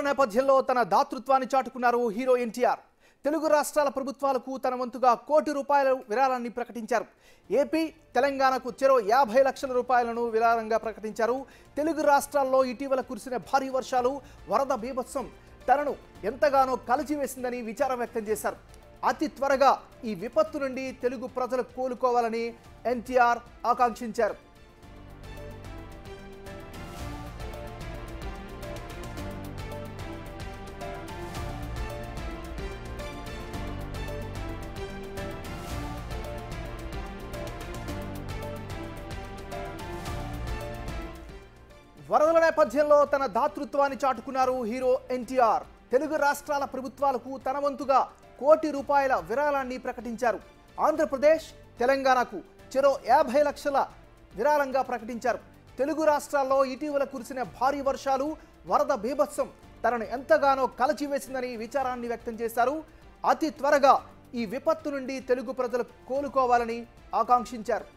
నేపథ్యంలో తన దాతృత్వాన్ని చాటుకున్నారు హీరో ఎన్టీఆర్. తెలుగు రాష్ట్రాల ప్రభుత్వాలకు తన వంతుగా ₹1,00,00,000 విరాళాన్ని ప్రకటించారు. ఏపీ, తెలంగాణకు చెరో 50 లక్షల రూపాయలను విరాళంగా ప్రకటించారు. తెలుగు రాష్ట్రాల్లో ఇటీవల కురిసిన భారీ వర్షాలు, వరద బీభత్సం తనను ఎంతగానో కలిచివేసిందని విచారం వ్యక్తం చేశారు. అతి త్వరగా ఈ విపత్తు నుండి తెలుగు ప్రజలు కోలుకోవాలని ఎన్టీఆర్ ఆకాంక్షించారు. వరదల నేపథ్యంలో తన దాతృత్వాన్ని చాటుకున్నారు హీరో ఎన్టీఆర్. తెలుగు రాష్ట్రాల ప్రభుత్వాలకు తన వంతుగా ₹1,00,00,000 విరాళాన్ని ప్రకటించారు. ఆంధ్రప్రదేశ్, తెలంగాణకు చెరో 50 లక్షల విరాళంగా ప్రకటించారు. తెలుగు రాష్ట్రాల్లో ఇటీవల కురిసిన భారీ వర్షాలు, వరద బీభత్సం తనను ఎంతగానో కలచివేసిందని విచారాన్ని వ్యక్తం చేశారు. అతి త్వరగా ఈ విపత్తు నుండి తెలుగు ప్రజలు కోలుకోవాలని ఆకాంక్షించారు.